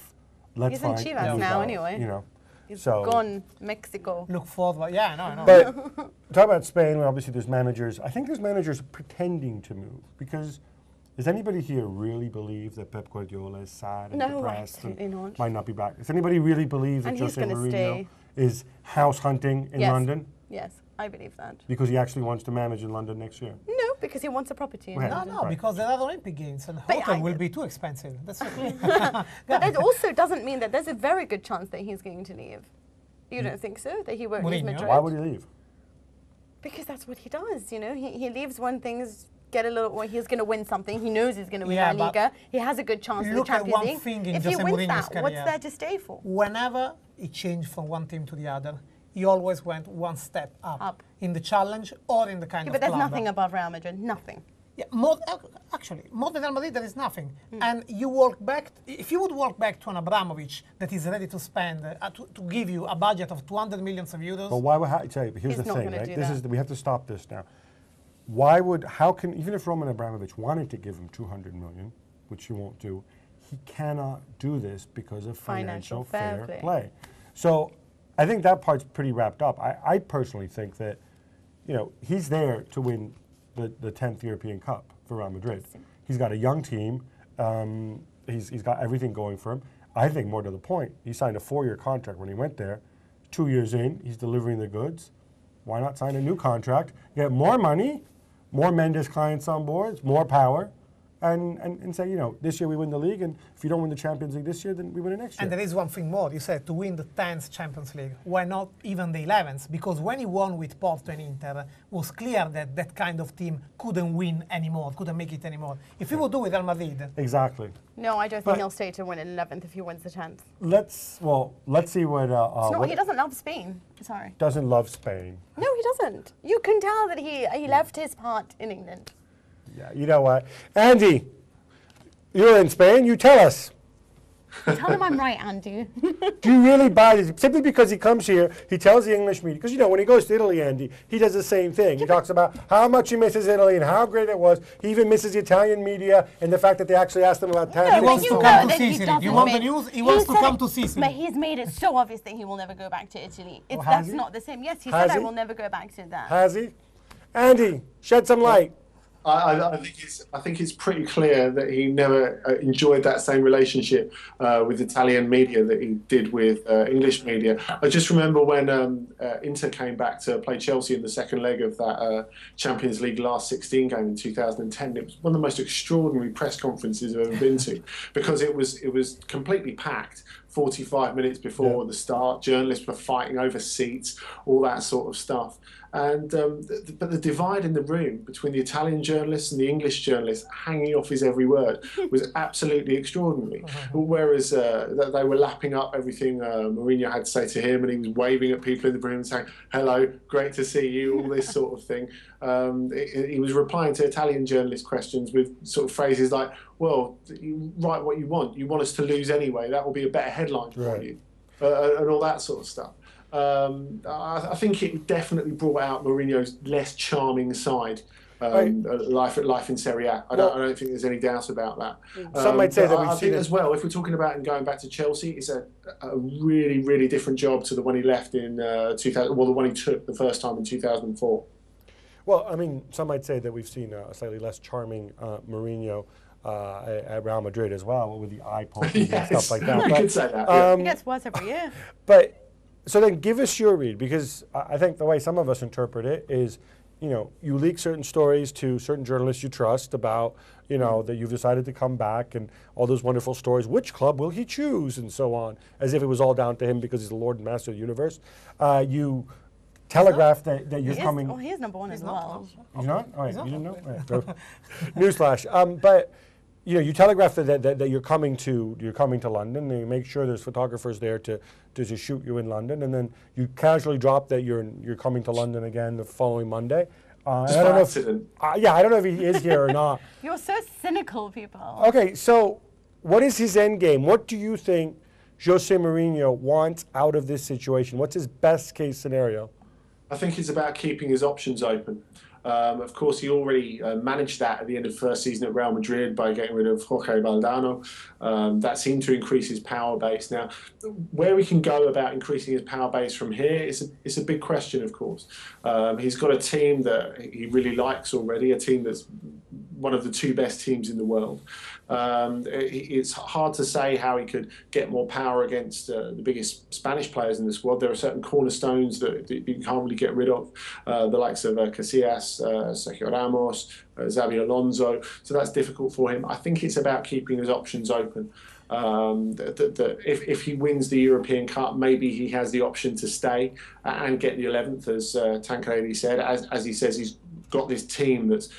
He's in Chivas now anyway. He's gone Mexico. Look forward. Yeah, I know. But talk about Spain, where obviously there's managers. I think there's managers pretending to move, because does anybody here really believe that Pep Guardiola is sad and depressed and might not be back? Does anybody really believe that Jose Mourinho is house hunting in London? Yes, I believe that. Because he actually wants to manage in London next year? No, because he wants a property in London. No, because there are Olympic Games and hotel will be too expensive. That's okay. But that also doesn't mean that there's a very good chance that he's going to leave. You don't think so? That he won't leave Madrid? Why would he leave? Because that's what he does, He leaves when things get a little, or he's going to win something. He knows he's going to win La Liga. He has a good chance in the Champions League. If he wins that, what's there to stay for? Whenever he changed from one team to the other, he always went one step up. In the challenge or in the kind of But there's club. nothing above Real Madrid, nothing. Yeah, more than Real Madrid, there is nothing. And you walk back, if you would walk back to an Abramovich that is ready to spend, to give you a budget of 200 million euros. But why would, here's the thing, right? We have to stop this now. Even if Roman Abramovich wanted to give him 200 million, which he won't do, he cannot do this because of financial fair play. So I think that part's pretty wrapped up. I personally think that, he's there to win the 10th European Cup for Real Madrid. He's got a young team. He's got everything going for him. I think more to the point, he signed a 4-year contract when he went there. 2 years in, he's delivering the goods. Why not sign a new contract, get more money, more Mendes clients on board, more power, and say, this year we win the league, and if you don't win the Champions League this year, then we win it next year. And there is one thing more. You said to win the 10th Champions League. Why not even the 11th? Because when he won with Porto and Inter, it was clear that that kind of team couldn't win anymore, couldn't make it anymore. If he would do with Real Madrid. Exactly. No, I don't think he'll stay to win 11th if he wins the 10th. Let's see what... he doesn't love Spain. Sorry. Doesn't love Spain. No, he doesn't. You can tell that he left his part in England. Yeah, you know what? Andy, You're in Spain. You tell us. Tell him I'm right, Andy. Do you really buy this? Simply because he comes here, he tells the English media, because when he goes to Italy, Andy, he does the same thing. He talks about how much he misses Italy and how great it was. He even misses the Italian media and the fact that they actually asked him about He wants to come to Sicily. You want the news? He wants to come to Sicily. But he's made it so obvious that he will never go back to Italy. That's not the same. Yes, he said I will never go back to that. Has he? Andy, shed some light. I think it's pretty clear that he never enjoyed that same relationship with Italian media that he did with English media. I just remember when Inter came back to play Chelsea in the second leg of that Champions League last 16 game in 2010. It was one of the most extraordinary press conferences I've ever been to, because it was completely packed. 45 minutes before the start, journalists were fighting over seats, all that sort of stuff. And but the divide in the room between the Italian journalists and the English journalists, hanging off his every word, was absolutely extraordinary. Whereas they were lapping up everything Mourinho had to say to him, and he was waving at people in the room and saying, "Hello, great to see you," all this sort of thing. He was replying to Italian journalist questions with sort of phrases like, "Well, you write what you want. You want us to lose anyway. That will be a better headline for you," and all that sort of stuff. I think it definitely brought out Mourinho's less charming side. Life in Serie A. I don't think there's any doubt about that. Some might say that I think as well, if we're talking about him going back to Chelsea, it's a really, really different job to the one he left in 2000. Well, the one he took the first time in 2004. Well, I mean, some might say that we've seen a slightly less charming Mourinho at Real Madrid as well, with the eye poking and stuff like that. You could say that. It gets worse every year. But so then, give us your read, because I think the way some of us interpret it is, you leak certain stories to certain journalists you trust about, that you've decided to come back and all those wonderful stories. Which club will he choose, and so on, as if it was all down to him because he's the Lord and Master of the universe. You telegraph that you're coming. Oh, he is number one as well. He's not? All right, you didn't know? Right. So, newsflash. But you telegraph that you're coming to London, and you make sure there's photographers there to shoot you in London, and then you casually drop that you're coming to London again the following Monday. I don't know accident. I don't know if he is here or not. You're so cynical, people. Okay, so what is his end game? What do you think Jose Mourinho wants out of this situation? What's his best case scenario? I think it's about keeping his options open. Of course, he already managed that at the end of the first season at Real Madrid by getting rid of Jorge Valdano. That seemed to increase his power base. Now, where we can go about increasing his power base from here is a big question, of course. He's got a team that he really likes already, a team that's one of the two best teams in the world. It's hard to say how he could get more power against the biggest Spanish players in the squad. There are certain cornerstones that you can't really get rid of, the likes of Casillas, Sergio Ramos, Xabi Alonso. So that's difficult for him. I think it's about keeping his options open. If he wins the European Cup, maybe he has the option to stay and get the 11th, as Tancredi said. As he says, he's got this team that's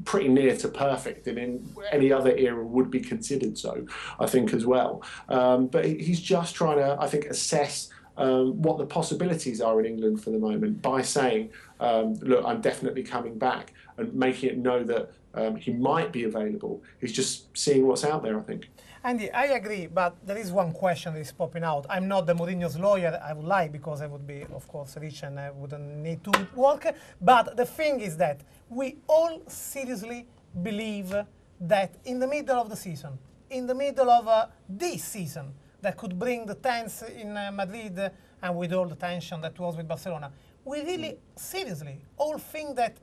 pretty near to perfect, and in any other era would be considered so, I think, as well. But he's just trying to, I think, assess what the possibilities are in England for the moment by saying, look, I'm definitely coming back, and making it know that he might be available. He's just seeing what's out there, I think. Andy, I agree, but there is one question that is popping out. I'm not the Mourinho's lawyer. I would like, because I would be, of course, rich and I wouldn't need to work. But the thing is that we all seriously believe that in the middle of the season, in the middle of this season, that could bring the tense in Madrid and with all the tension that was with Barcelona, we really seriously all think that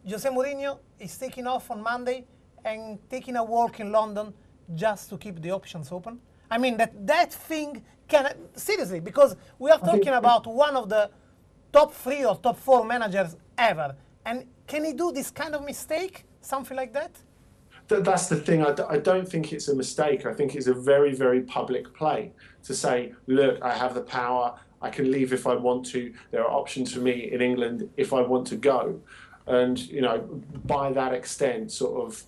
Jose Mourinho is taking off on Monday and taking a walk in London just to keep the options open? I mean, that thing can, seriously, because we are talking about one of the top 3 or top 4 managers ever. And can he do this kind of mistake, something like that? That's the thing. I don't think it's a mistake. I think it's a very, very public play to say, look, I have the power. I can leave if I want to. There are options for me in England if I want to go. And, by that extent, sort of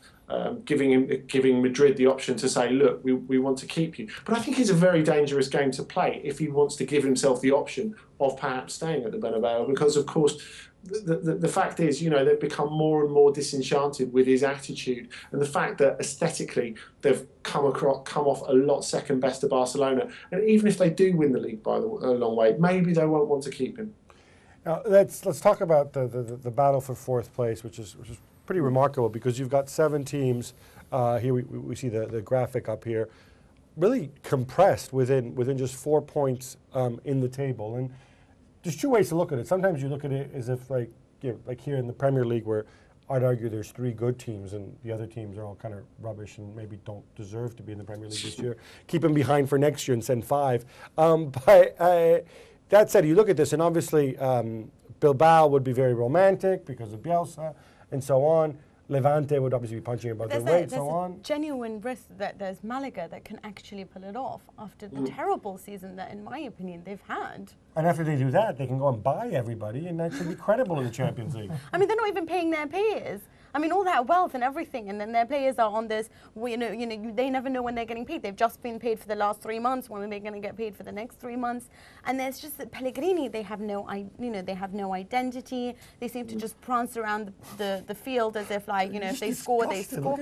giving Madrid the option to say, look, we want to keep you. But I think it's a very dangerous game to play if he wants to give himself the option of perhaps staying at the Bernabeu, because of course the fact is, they've become more and more disenchanted with his attitude, and the fact that aesthetically they've come off a lot second best to Barcelona. And even if they do win the league by a long way, maybe they won't want to keep him. Now let's talk about the battle for fourth place, which is pretty remarkable, because you've got 7 teams. Here we see the graphic up here, really compressed within just 4 points in the table. And there's 2 ways to look at it. Sometimes you look at it as if like here in the Premier League, where I'd argue there's 3 good teams and the other teams are all kind of rubbish and maybe don't deserve to be in the Premier League this year. Keep them behind for next year and send 5. But that said, you look at this, and obviously Bilbao would be very romantic because of Bielsa and so on. Levante would obviously be punching above their weight, so on. There's a genuine risk that there's Malaga that can actually pull it off after the terrible season that, in my opinion, they've had. And after they do that, they can go and buy everybody and actually be credible in the Champions League. I mean, they're not even paying their players. I mean, all that wealth and everything, and then their players are on this, they never know when they're getting paid. They've just been paid for the last 3 months. When are they going to get paid for the next 3 months? And there's just that Pellegrini, they have no identity. They seem to just prance around the field as if, like, if they score, they score.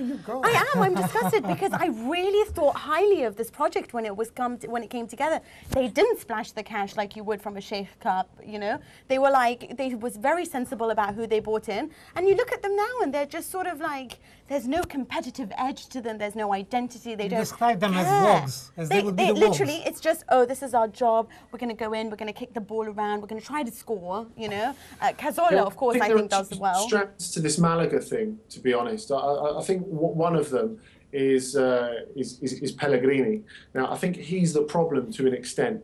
I'm disgusted, because I really thought highly of this project when it came together. They didn't splash the cash like you would from a Sheikh Cup, They was very sensible about who they bought in. And you look at them now, and they're just sort of like, there's no competitive edge to them. There's no identity. They don't describe them care. as wogs. As they would be the literally, wogs. it's just, this is our job. We're going to go in. We're going to kick the ball around. We're going to try to score. Cazorla, of course, I think does well. Strands to this Malaga thing, to be honest. I think one of them is Pellegrini. Now, I think he's the problem to an extent.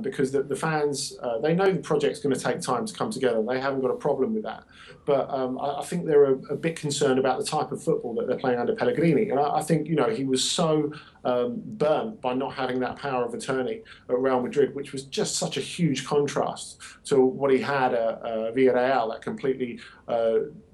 Because the fans, they know the project's going to take time to come together. They haven't got a problem with that. But I think they're a bit concerned about the type of football that they're playing under Pellegrini. And I think, he was so burnt by not having that power of attorney at Real Madrid, which was just such a huge contrast to what he had at Villarreal, that completely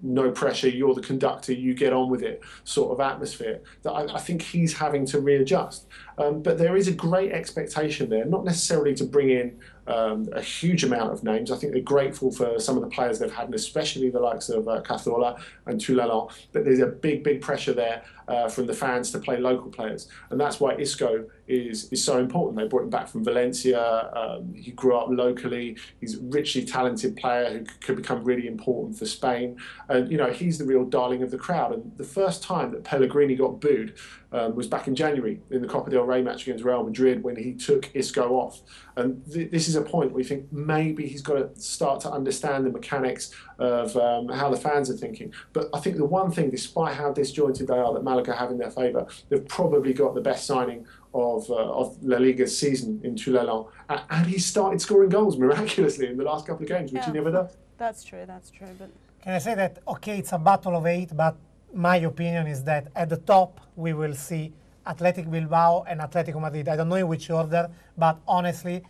no pressure, you're the conductor, you get on with it sort of atmosphere, that I think he's having to readjust. But there is a great expectation there, not necessarily to bring in a huge amount of names. I think they're grateful for some of the players they've had, and especially the likes of Cazorla and Toulalan. But there's a big pressure there from the fans to play local players, and that's why Isco is so important. They brought him back from Valencia. He grew up locally. He's a richly talented player who could become really important for Spain. And he's the real darling of the crowd. And the first time that Pellegrini got booed was back in January in the Copa del Rey match against Real Madrid, when he took Isco off. And this is a point where you think maybe he's got to start to understand the mechanics of how the fans are thinking. But I think the one thing, despite how disjointed they are, that Malaga have in their favour, they've probably got the best signing of La Liga's season in Toulalan. And he started scoring goals miraculously in the last couple of games, which he never does. That's true. But can I say that, okay, it's a battle of 8, but my opinion is that at the top we will see Athletic Bilbao and Atletico Madrid. I don't know in which order, but honestly,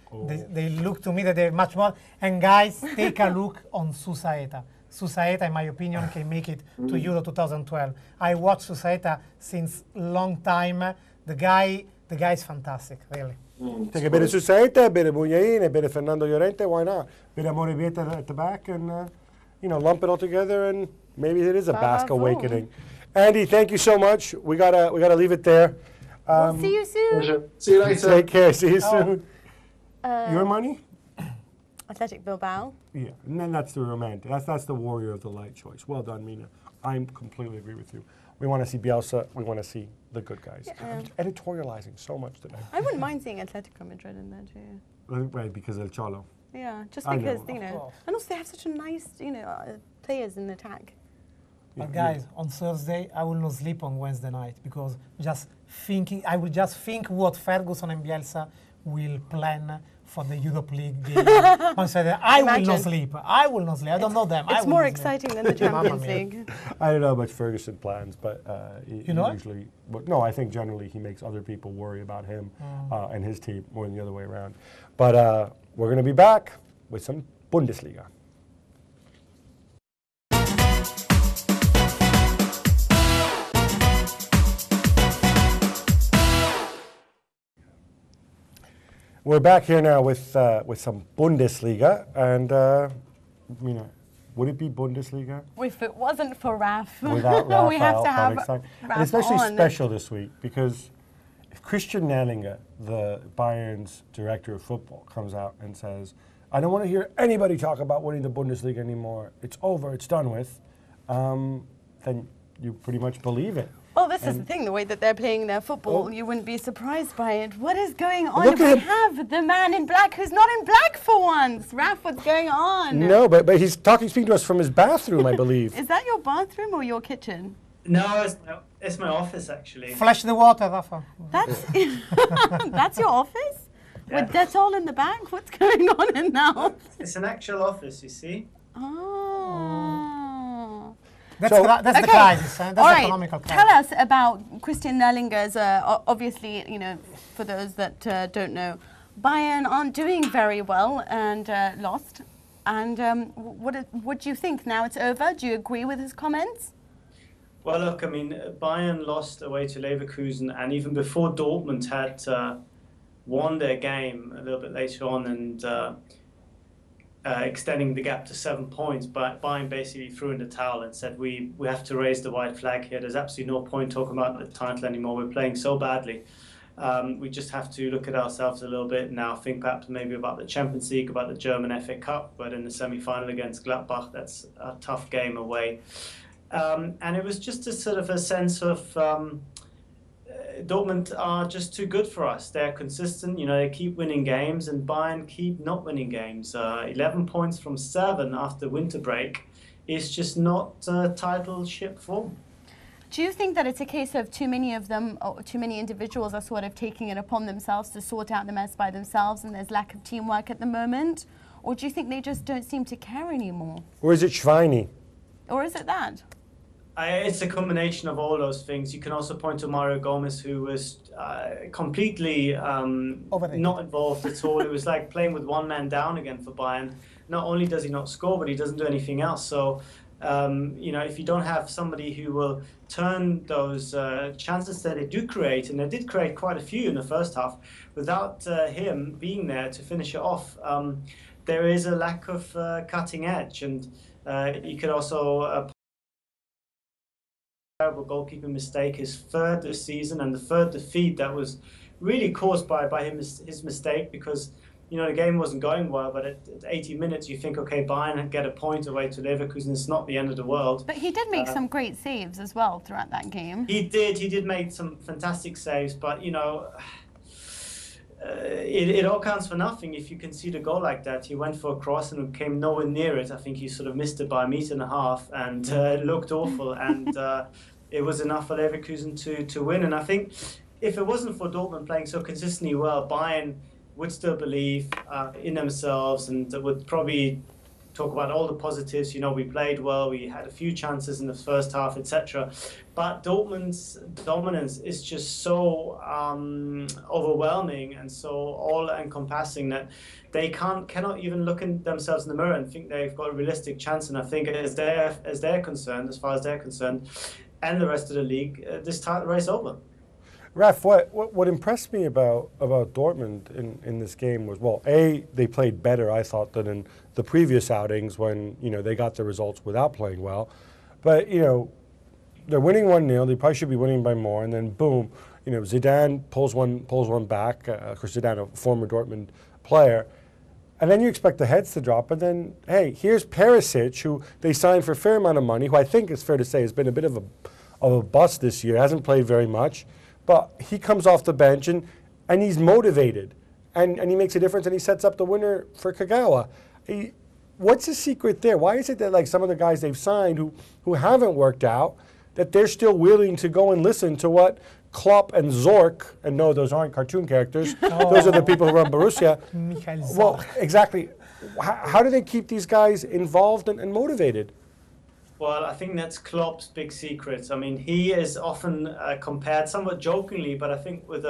they look to me that they're much more. And guys, take a look on Susaeta. Susaeta, in my opinion, can make it to Euro 2012. I watched Susaeta since long time. The guy is fantastic, really. Take a bit of Susaeta, a bit of Muñain, a bit of Fernando Llorente, why not? A bit of Morevieta at the back, and lump it all together, and maybe it is a Basque awakening. Andy, thank you so much. We gotta leave it there. We'll see you soon. See you later. Take care. See you soon. Your money? Athletic Bilbao. Yeah, and then that's the romantic. That's the warrior of the light choice. Well done, Mina. I completely agree with you. We want to see Bielsa. We want to see the good guys. I'm editorializing so much today. I wouldn't mind seeing Atletico Madrid in there too. Right, because El Cholo. Yeah, just because, and also they have such a nice, players in attack. But guys, on Thursday, I will not sleep on Wednesday night, because I will just think what Ferguson and Bielsa will plan for the Europe League game. On Saturday. I will not sleep. I don't know them. It's more exciting than the Champions League. I don't know how much Ferguson plans, but you know usually, no, I think generally he makes other people worry about him and his team more than the other way around. But we're going to be back with some Bundesliga. We're back here now with some Bundesliga, and Mina, would it be Bundesliga If it wasn't for Raf, without Rafael? we have to have Raf and especially special this week because if Cristain Nerlinger, the Bayern's director of football, comes out and says, "I don't want to hear anybody talk about winning the Bundesliga anymore. It's over. It's done with," then you pretty much believe it. Well, this is the thing, the way that they're playing their football, you wouldn't be surprised by it. What is going on? Look at We have the man in black who's not in black for once. Raf, what's going on? No, but he's speaking to us from his bathroom, I believe. Is that your bathroom or your kitchen? No, it's my office actually. Flash the water, Rafa. That's that's your office? Yeah. With Dettol in the back? What's going on in now? It's an actual office, you see. Oh. That's, So- that's the Okay. crisis. That's All the right. economical crisis. Tell us about Cristain Nerlinger's, obviously, you know, for those that don't know, Bayern aren't doing very well and lost. And what do you think? Now it's over? Do you agree with his comments? Well, look, I mean, Bayern lost away to Leverkusen, and even before Dortmund had won their game a little bit later on and extending the gap to 7 points, but Bayern basically threw in the towel and said, we have to raise the white flag here. There's absolutely no point talking about the title anymore. We're playing so badly. We just have to look at ourselves a little bit now, think perhaps maybe about the Champions League, about the German FA Cup, but in the semi-final against Gladbach, that's a tough game away. And it was just a sort of a sense of Dortmund are just too good for us. They're consistent, you know, they keep winning games, and Bayern keep not winning games. 11 points from 7 after winter break is just not title ship form. Do you think that it's a case of too many of them, or too many individuals are sort of taking it upon themselves to sort out the mess by themselves and there's lack of teamwork at the moment? Or do you think they just don't seem to care anymore? Or is it Schweini? Or is it that? It's a combination of all those things. You can also point to Mario Gomez, who was completely not involved at all. It was like playing with one man down again for Bayern. Not only does he not score, but he doesn't do anything else. So, you know, if you don't have somebody who will turn those chances that they do create, and they did create quite a few in the first half, without him being there to finish it off, there is a lack of cutting edge. And you could also terrible goalkeeping mistake, his third this season, and the third defeat that was really caused by his mistake, because you know the game wasn't going well, but at 80 minutes you think, okay, Bayern get a point away to Leverkusen, it's not the end of the world. But he did make some great saves as well throughout that game. He did make some fantastic saves, but you know it all counts for nothing if you concede a goal like that. He went for a cross and came nowhere near it. I think he sort of missed it by 1.5 meters and it looked awful, and it was enough for Leverkusen to win. And I think if it wasn't for Dortmund playing so consistently well, Bayern would still believe in themselves and would probably talk about all the positives. You know, we played well, we had a few chances in the first half, etc. But Dortmund's dominance is just so overwhelming and so all-encompassing that they cannot even look in themselves in the mirror and think they've got a realistic chance. And I think as they're concerned, as far as they're concerned, and the rest of the league, this title race over. Raf, what impressed me about Dortmund in this game was, well, A, they played better, I thought, than in the previous outings when, you know, they got the results without playing well. But, you know, they're winning 1-0, they probably should be winning by more, and then boom, you know, Zidane pulls one back, Chris Zidane, a former Dortmund player, and then you expect the heads to drop, and then, hey, here's Perisic, who they signed for a fair amount of money, who I think it's fair to say has been a bit of a bust this year, hasn't played very much. But he comes off the bench and he's motivated and he makes a difference and he sets up the winner for Kagawa. What's the secret there? Why is it that like some of the guys they've signed who haven't worked out, that they're still willing to go and listen to what Klopp and Zorc, and no, those aren't cartoon characters, those are the people who run Borussia. Well, exactly. How do they keep these guys involved and motivated? Well, I think that's Klopp's big secret. I mean, he is often compared, somewhat jokingly, but I think with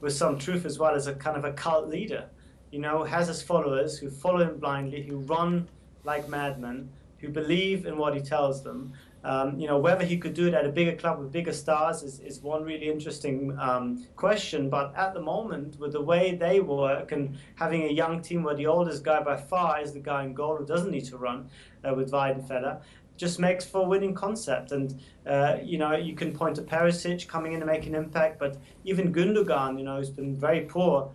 some truth as well, as a kind of a cult leader. You know, has his followers who follow him blindly, who run like madmen, who believe in what he tells them, Whether he could do it at a bigger club with bigger stars is one really interesting question. But at the moment, with the way they work and having a young team where the oldest guy by far is the guy in goal who doesn't need to run with Weidenfeller, just makes for a winning concept. And, you can point to Perisic coming in and making an impact, but even Gundogan, who's been very poor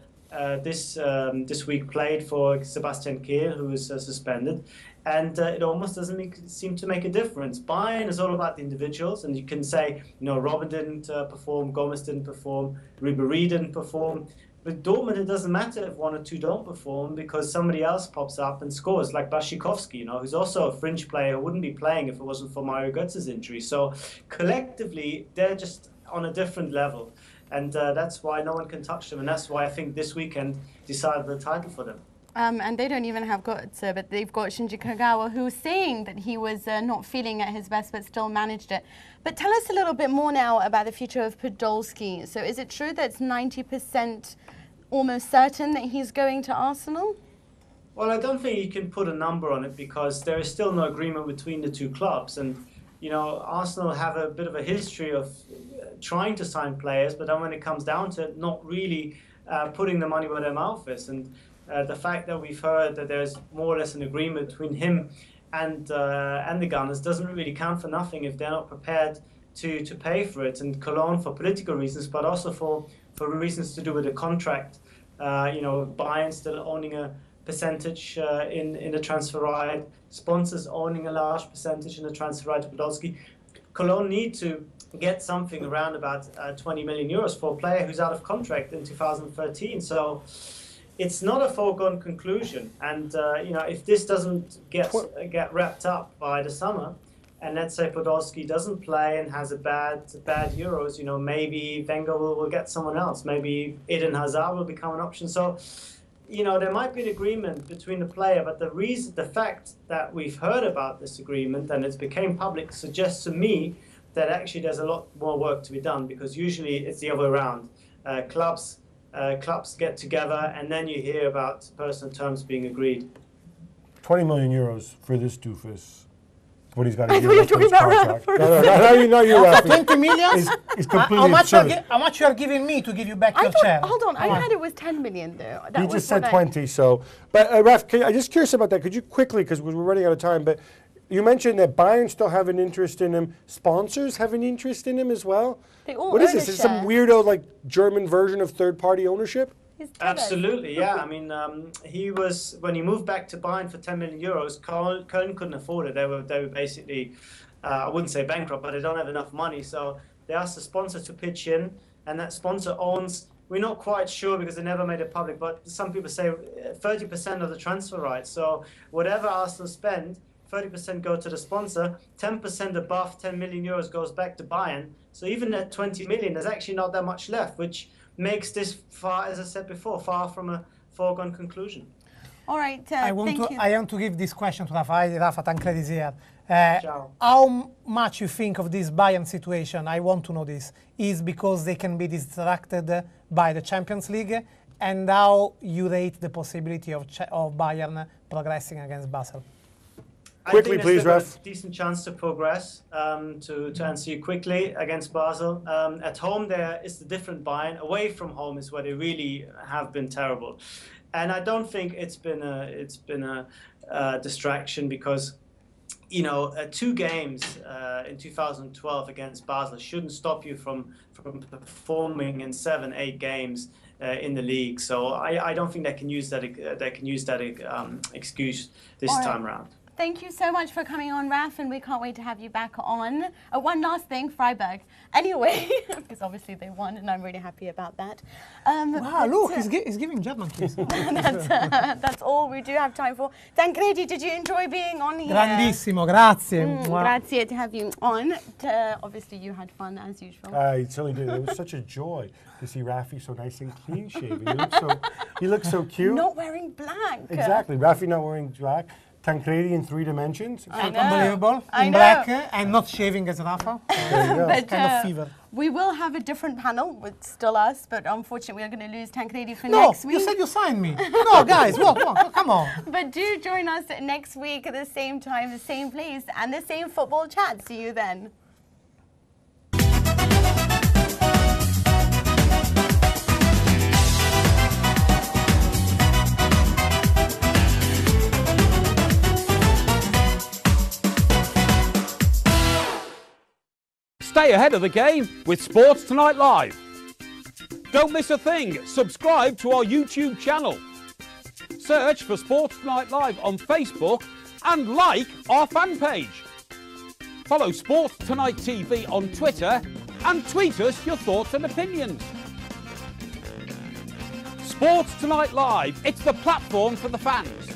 this week, played for Sebastian Kehl, who was suspended. And it almost doesn't seem to make a difference. Bayern is all about the individuals, and you can say, Robben didn't perform, Gomez didn't perform, Ribéry didn't perform. With Dortmund, it doesn't matter if one or two don't perform because somebody else pops up and scores, like Błaszczykowski, who's also a fringe player who wouldn't be playing if it wasn't for Mario Götze's injury. So collectively, they're just on a different level. And that's why no one can touch them. And that's why I think this weekend decided the title for them. And they don't even have Götze, but they've got Shinji Kagawa, who's saying that he was not feeling at his best, but still managed it. But tell us a little bit more now about the future of Podolski. So is it true that it's 90% almost certain that he's going to Arsenal? Well, I don't think you can put a number on it because there is still no agreement between the two clubs. And, Arsenal have a bit of a history of trying to sign players, but then when it comes down to it, not really putting the money where their mouth is. And the fact that we've heard that there's more or less an agreement between him and the Gunners doesn't really count for nothing if they're not prepared to pay for it. And Cologne, for political reasons, but also for reasons to do with the contract, Bayern still owning a percentage in the transfer right, sponsors owning a large percentage in the transfer right to Podolski. Cologne need to get something around about 20 million euros for a player who's out of contract in 2013. So it's not a foregone conclusion. And, if this doesn't get wrapped up by the summer, and let's say Podolski doesn't play and has a bad Euros, maybe Wenger will get someone else. Maybe Eden Hazard will become an option. So, there might be an agreement between the player, but the fact that we've heard about this agreement and it's became public suggests to me that actually there's a lot more work to be done, because usually it's the other way around. Clubs get together and then you hear about personal terms being agreed. 20 million euros for this doofus. What he's got to I do thought you were with talking his about contract. Rafa. No, you Rafi. 20 million? Is completely absurd. How much you are giving me to give you back your chair? Hold on, I heard it was 10 million though. He just said 20, so. But Raf, I'm just curious about that. Could you quickly, because we're running out of time, but you mentioned that Bayern still have an interest in him. Sponsors have an interest in him as well? They all What is own this? a Is it some share. weirdo German version of third-party ownership? Absolutely, yeah. I mean, when he moved back to Bayern for 10 million euros, Köln couldn't afford it. They were basically, I wouldn't say bankrupt, but they don't have enough money. So they asked the sponsor to pitch in, and that sponsor owns, we're not quite sure because they never made it public, but some people say 30% of the transfer rights. So whatever Arsenal spend, 30% go to the sponsor, 10% above 10 million euros goes back to Bayern. So even at 20 million, there's actually not that much left, which makes this far, as I said before, far from a foregone conclusion. All right, I thank you. want to give this question to Rafa Tancredi is here. Ciao. How much you think of this Bayern situation, I want to know this, is because they can be distracted by the Champions League, and how you rate the possibility of Bayern progressing against Basel? Quickly, please, I think Raf. a decent chance to progress. To answer you quickly, against Basel. At home, there is the different Bayern. Away from home is where they really have been terrible, and I don't think it's been a distraction because, 2 games in 2012 against Basel shouldn't stop you from performing in 7-8 games in the league. So I don't think they can use that excuse this time around. Thank you so much for coming on, Raf, and we can't wait to have you back on. One last thing, Freiburg. Anyway, because obviously they won, and I'm really happy about that. Wow, look, he's giving German kiss. That's all we do have time for. Tancredi, did you enjoy being on here? Grandissimo, grazie. Grazie to have you on. Obviously, you had fun as usual. I certainly did. It was such a joy to see Rafi so nice and clean shaven. He looked so cute. Not wearing black. Exactly. Rafi not wearing black. Tancredi in 3 dimensions. I know. Unbelievable. I In know. black and not shaving as Rafa. There you go. But, Kind of fever. we will have a different panel with still us, but unfortunately we're going to lose Tancredi for No, next week. you said you signed me. No, guys, what, come on. But do join us next week at the same time, the same place, and the same football chat. See you then. Stay ahead of the game with Sports Tonight Live. Don't miss a thing. Subscribe to our YouTube channel. Search for Sports Tonight Live on Facebook and like our fan page. Follow Sports Tonight TV on Twitter and tweet us your thoughts and opinions. Sports Tonight Live, it's the platform for the fans.